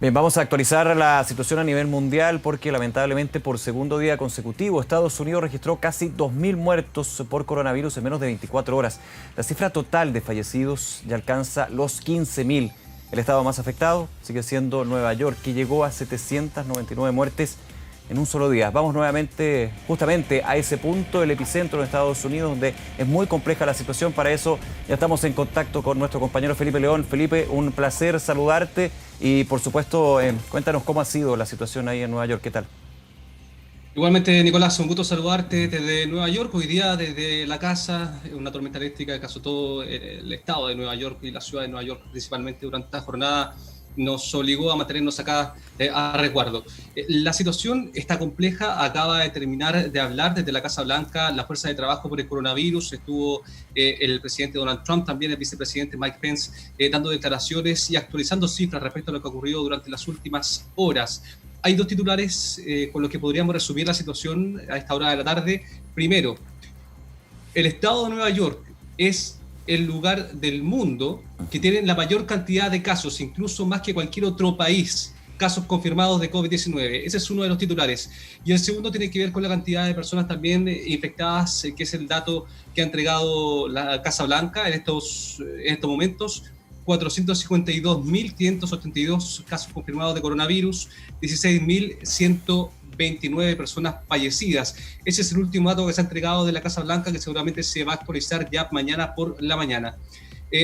Bien, vamos a actualizar la situación a nivel mundial porque lamentablemente por segundo día consecutivo Estados Unidos registró casi 2.000 muertos por coronavirus en menos de 24 horas. La cifra total de fallecidos ya alcanza los 15.000. El estado más afectado sigue siendo Nueva York, que llegó a 799 muertes en un solo día. Vamos nuevamente justamente a ese punto, el epicentro de Estados Unidos, donde es muy compleja la situación. Para eso ya estamos en contacto con nuestro compañero Felipe León. Felipe, un placer saludarte y por supuesto cuéntanos cómo ha sido la situación ahí en Nueva York. ¿Qué tal? Igualmente, Nicolás, un gusto saludarte desde Nueva York. Hoy día, desde la casa, una tormenta eléctrica que azotó todo el estado de Nueva York y la ciudad de Nueva York, principalmente durante esta jornada, nos obligó a mantenernos acá a resguardo. La situación está compleja. Acaba de terminar de hablar desde la Casa Blanca la fuerza de trabajo por el coronavirus. Estuvo el presidente Donald Trump, también el vicepresidente Mike Pence, dando declaraciones y actualizando cifras respecto a lo que ha ocurrido durante las últimas horas. Hay dos titulares con los que podríamos resumir la situación a esta hora de la tarde. Primero, el estado de Nueva York es el lugar del mundo que tiene la mayor cantidad de casos, incluso más que cualquier otro país, casos confirmados de COVID-19. Ese es uno de los titulares. Y el segundo tiene que ver con la cantidad de personas también infectadas, que es el dato que ha entregado la Casa Blanca en estos momentos. 452.582 casos confirmados de coronavirus, 16.129 personas fallecidas. Ese es el último dato que se ha entregado de la Casa Blanca, que seguramente se va a actualizar ya mañana por la mañana.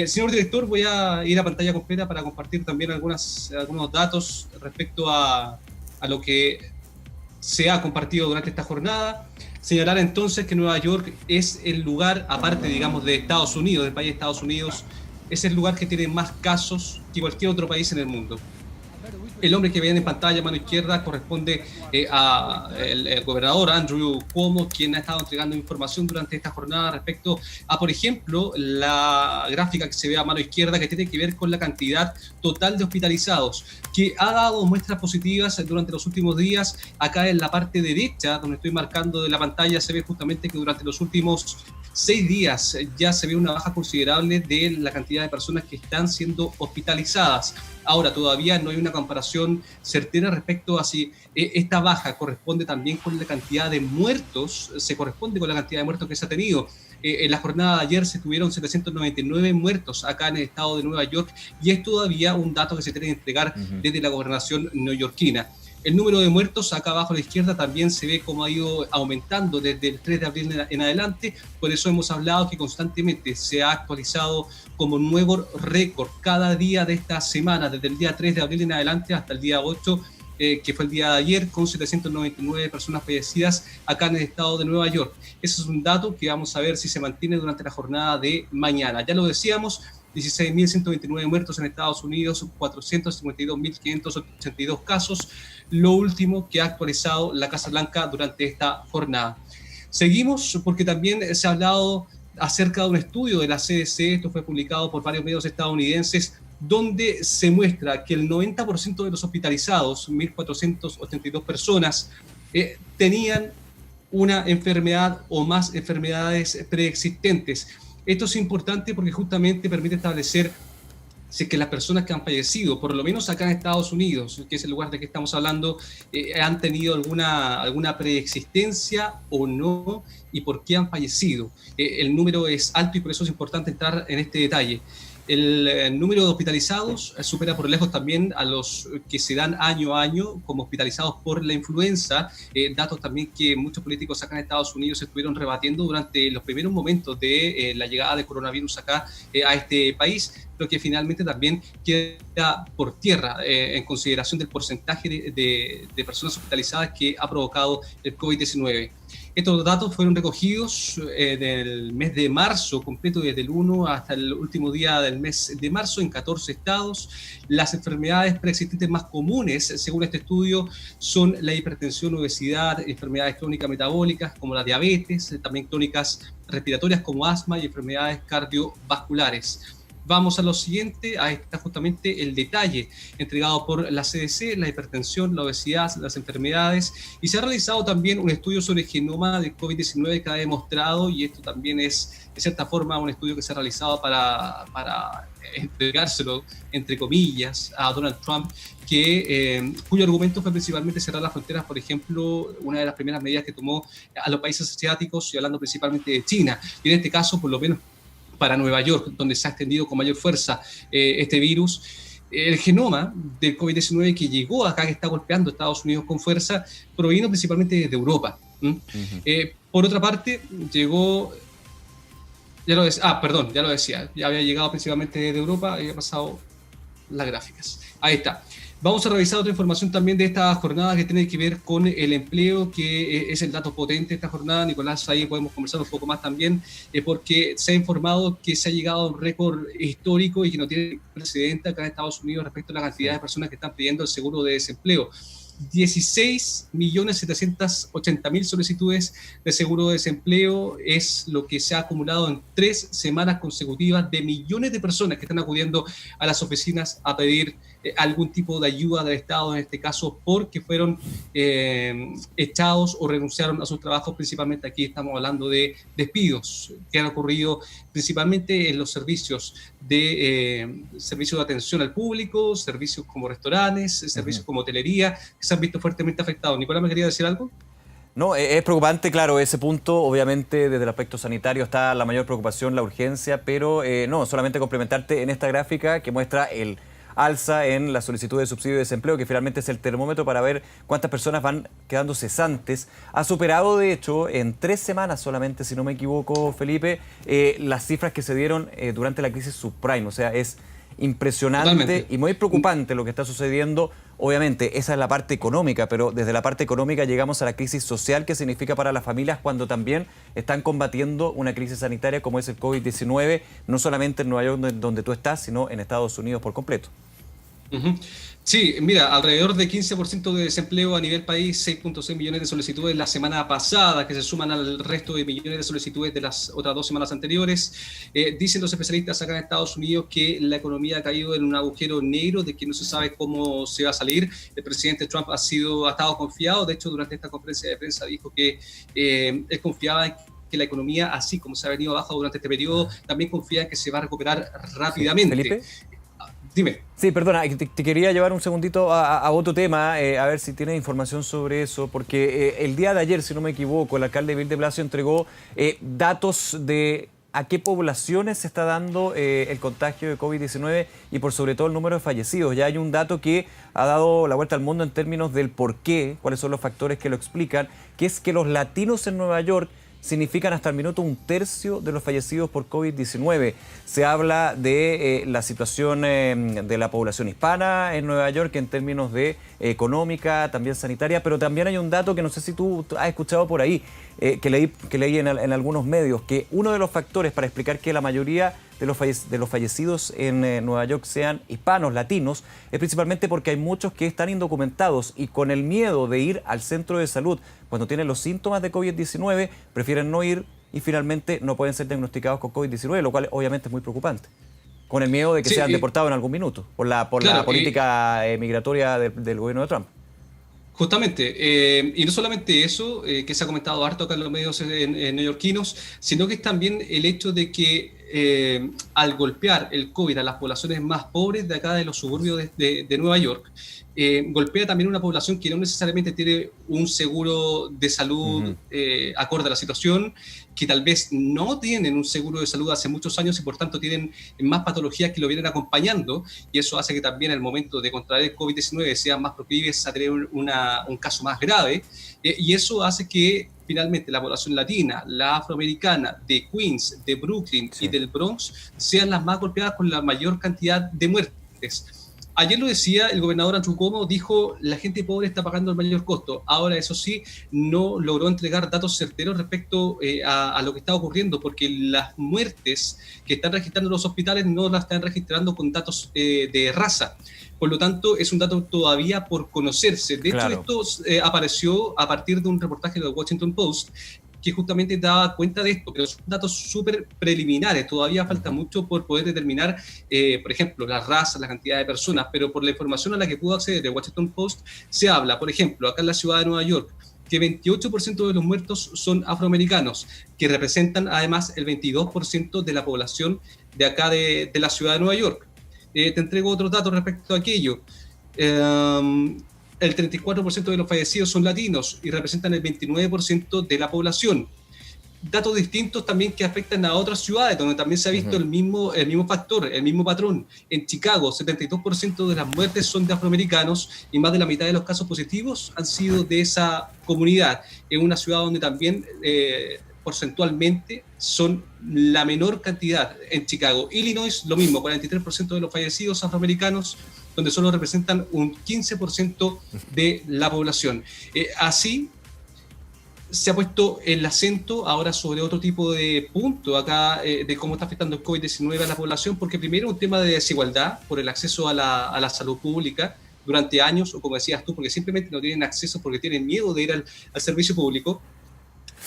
Señor director, voy a ir a pantalla completa para compartir también algunos datos respecto a lo que se ha compartido durante esta jornada. Señalar entonces que Nueva York es el lugar, aparte, digamos, de Estados Unidos, del país de Estados Unidos, es el lugar que tiene más casos que cualquier otro país en el mundo. El hombre que ven en pantalla a mano izquierda corresponde a el gobernador Andrew Cuomo, quien ha estado entregando información durante esta jornada respecto a, por ejemplo, la gráfica que se ve a mano izquierda, que tiene que ver con la cantidad total de hospitalizados, que ha dado muestras positivas durante los últimos días. Acá en la parte derecha, donde estoy marcando de la pantalla, se ve justamente que durante los últimos 6 días ya se ve una baja considerable de la cantidad de personas que están siendo hospitalizadas. Ahora, todavía no hay una comparación certera respecto a si esta baja corresponde también con la cantidad de muertos, se corresponde con la cantidad de muertos que se ha tenido. En la jornada de ayer se tuvieron 799 muertos acá en el estado de Nueva York, y es todavía un dato que se tiene que entregar desde la gobernación neoyorquina. El número de muertos acá abajo a la izquierda también se ve cómo ha ido aumentando desde el 3 de abril en adelante. Por eso hemos hablado que constantemente se ha actualizado como nuevo récord cada día de esta semana, desde el día 3 de abril en adelante hasta el día 8, que fue el día de ayer, con 799 personas fallecidas acá en el estado de Nueva York. Ese es un dato que vamos a ver si se mantiene durante la jornada de mañana. Ya lo decíamos, 16.129 muertos en Estados Unidos, 452.582 casos, lo último que ha actualizado la Casa Blanca durante esta jornada. Seguimos porque también se ha hablado acerca de un estudio de la CDC, esto fue publicado por varios medios estadounidenses, donde se muestra que el 90% de los hospitalizados, 1.482 personas, tenían una enfermedad o más enfermedades preexistentes. Esto es importante porque justamente permite establecer si es que las personas que han fallecido, por lo menos acá en Estados Unidos, que es el lugar de que estamos hablando, han tenido alguna preexistencia o no, y por qué han fallecido. El número es alto y por eso es importante entrar en este detalle. El número de hospitalizados supera por lejos también a los que se dan año a año como hospitalizados por la influenza, datos también que muchos políticos acá en Estados Unidos estuvieron rebatiendo durante los primeros momentos de la llegada del coronavirus acá a este país, pero que finalmente también queda por tierra en consideración del porcentaje de personas hospitalizadas que ha provocado el COVID-19. Estos datos fueron recogidos del mes de marzo, completo desde el 1 hasta el último día del mes de marzo, en 14 estados. Las enfermedades preexistentes más comunes, según este estudio, son la hipertensión, obesidad, enfermedades crónicas metabólicas como la diabetes, también crónicas respiratorias como asma y enfermedades cardiovasculares. Vamos a lo siguiente, ahí está justamente el detalle entregado por la CDC, la hipertensión, la obesidad, las enfermedades, y se ha realizado también un estudio sobre el genoma de COVID-19 que ha demostrado, y esto también es de cierta forma un estudio que se ha realizado para entregárselo, entre comillas, a Donald Trump, cuyo argumento fue principalmente cerrar las fronteras, por ejemplo, una de las primeras medidas que tomó a los países asiáticos, y hablando principalmente de China, y en este caso, por lo menos para Nueva York, donde se ha extendido con mayor fuerza este virus. El genoma del COVID-19 que llegó acá, que está golpeando a Estados Unidos con fuerza, provino principalmente de Europa. Por otra parte, llegó, ya lo decía, ya había llegado principalmente de Europa, había pasado las gráficas. Ahí está. Vamos a revisar otra información también de esta jornada que tiene que ver con el empleo, que es el dato potente de esta jornada. Nicolás, ahí podemos conversar un poco más también, porque se ha informado que se ha llegado a un récord histórico y que no tiene precedente acá en Estados Unidos respecto a la cantidad de personas que están pidiendo el seguro de desempleo. 16.780.000 solicitudes de seguro de desempleo es lo que se ha acumulado en 3 semanas consecutivas de millones de personas que están acudiendo a las oficinas a pedir algún tipo de ayuda del Estado, en este caso porque fueron echados o renunciaron a sus trabajos. Principalmente aquí estamos hablando de despidos que han ocurrido principalmente en los servicios de atención al público, servicios como restaurantes, servicios como hotelería, que se han visto fuertemente afectados. Nicolás, ¿me quería decir algo? No, es preocupante, claro, ese punto. Obviamente, desde el aspecto sanitario está la mayor preocupación, la urgencia, pero no, solamente complementarte en esta gráfica que muestra el alza en la solicitud de subsidio de desempleo, que finalmente es el termómetro para ver cuántas personas van quedando cesantes. Ha superado, de hecho, en 3 semanas solamente, si no me equivoco, Felipe, las cifras que se dieron durante la crisis subprime. O sea, es impresionante. Totalmente. Y muy preocupante lo que está sucediendo. Obviamente, esa es la parte económica, pero desde la parte económica llegamos a la crisis social que significa para las familias cuando también están combatiendo una crisis sanitaria como es el COVID-19, no solamente en Nueva York donde tú estás, sino en Estados Unidos por completo. Sí, mira, alrededor de 15% de desempleo a nivel país, 6.6 millones de solicitudes la semana pasada, que se suman al resto de millones de solicitudes de las otras 2 semanas anteriores. Dicen los especialistas acá en Estados Unidos que la economía ha caído en un agujero negro de que no se sabe cómo se va a salir. El presidente Trump ha estado confiado. De hecho, durante esta conferencia de prensa dijo que él confiaba en que la economía, así como se ha venido abajo durante este periodo, también confía en que se va a recuperar rápidamente. ¿Felipe? Dime. Sí, perdona, te quería llevar un segundito a otro tema, a ver si tienes información sobre eso, porque el día de ayer, si no me equivoco, el alcalde Bill de Blasio entregó datos de a qué poblaciones se está dando el contagio de COVID-19 y por sobre todo el número de fallecidos. Ya hay un dato que ha dado la vuelta al mundo en términos del por qué, cuáles son los factores que lo explican, que es que los latinos en Nueva York significan hasta el minuto 1/3 de los fallecidos por COVID-19. Se habla de la situación de la población hispana en Nueva York en términos de económica, también sanitaria, pero también hay un dato que no sé si tú has escuchado por ahí, que leí en algunos medios, que uno de los factores para explicar que la mayoría de los fallecidos en Nueva York sean hispanos, latinos, es principalmente porque hay muchos que están indocumentados y con el miedo de ir al centro de salud cuando tienen los síntomas de COVID-19, prefieren no ir y finalmente no pueden ser diagnosticados con COVID-19, lo cual obviamente es muy preocupante. Con el miedo de que sean deportados en algún minuto por la política migratoria del gobierno de Trump. Justamente, y no solamente eso, que se ha comentado harto acá en los medios neoyorquinos, sino que es también el hecho de que al golpear el COVID a las poblaciones más pobres de acá de los suburbios de Nueva York, golpea también una población que no necesariamente tiene un seguro de salud acorde a la situación, que tal vez no tienen un seguro de salud hace muchos años y por tanto tienen más patologías que lo vienen acompañando, y eso hace que también al momento de contraer el COVID-19 sean más proclives a tener un caso más grave, y eso hace que finalmente la población latina, la afroamericana, de Queens, de Brooklyn y del Bronx sean las más golpeadas con la mayor cantidad de muertes. Ayer lo decía el gobernador Andrew Cuomo, dijo la gente pobre está pagando el mayor costo. Ahora, eso sí, no logró entregar datos certeros respecto a lo que está ocurriendo, porque las muertes que están registrando los hospitales no las están registrando con datos de raza. Por lo tanto, es un dato todavía por conocerse. De hecho, esto apareció a partir de un reportaje del Washington Post que justamente daba cuenta de esto, pero son datos súper preliminares, todavía falta mucho por poder determinar, por ejemplo, la raza, la cantidad de personas, pero por la información a la que pudo acceder el Washington Post, se habla, por ejemplo, acá en la ciudad de Nueva York, que 28% de los muertos son afroamericanos, que representan además el 22% de la población de acá de la ciudad de Nueva York. Te entrego otros datos respecto a aquello. El 34% de los fallecidos son latinos y representan el 29% de la población. Datos distintos también que afectan a otras ciudades, donde también se ha visto el mismo factor, el mismo patrón. En Chicago, 72% de las muertes son de afroamericanos y más de la mitad de los casos positivos han sido de esa comunidad. En una ciudad donde también porcentualmente son la menor cantidad en Chicago. Illinois, lo mismo, 43% de los fallecidos afroamericanos, donde solo representan un 15% de la población. Así se ha puesto el acento ahora sobre otro tipo de punto acá de cómo está afectando el COVID-19 a la población, porque primero un tema de desigualdad por el acceso a la salud pública durante años, o como decías tú, porque simplemente no tienen acceso porque tienen miedo de ir al servicio público.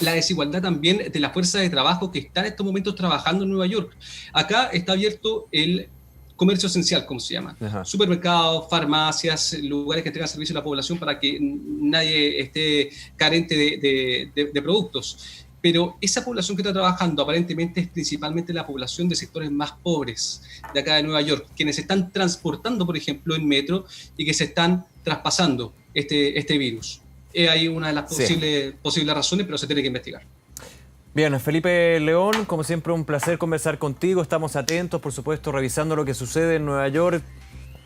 La desigualdad también de la fuerza de trabajo que está en estos momentos trabajando en Nueva York. Acá está abierto el comercio esencial, como se llama. Ajá. Supermercados, farmacias, lugares que entregan servicio a la población para que nadie esté carente de productos. Pero esa población que está trabajando aparentemente es principalmente la población de sectores más pobres de acá de Nueva York, quienes se están transportando, por ejemplo, en metro y que se están traspasando este virus. Hay una de las posibles razones, pero se tiene que investigar. Bien, Felipe León, como siempre un placer conversar contigo. Estamos atentos, por supuesto, revisando lo que sucede en Nueva York.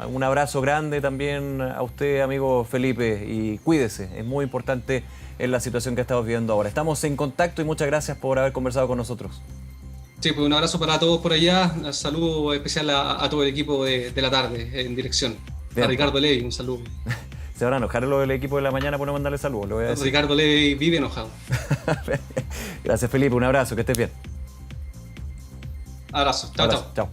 Un abrazo grande también a usted, amigo Felipe, y cuídese. Es muy importante en la situación que estamos viviendo ahora. Estamos en contacto y muchas gracias por haber conversado con nosotros. Sí, pues un abrazo para todos por allá. Un saludo especial a todo el equipo de la tarde en dirección. Bien. A Ricardo Levy, un saludo. Se van a enojar los del equipo de la mañana por no mandarle saludos, lo voy a decir. Ricardo Levy vive enojado. Gracias, Felipe. Un abrazo, que estés bien. Abrazo. Chao, chao.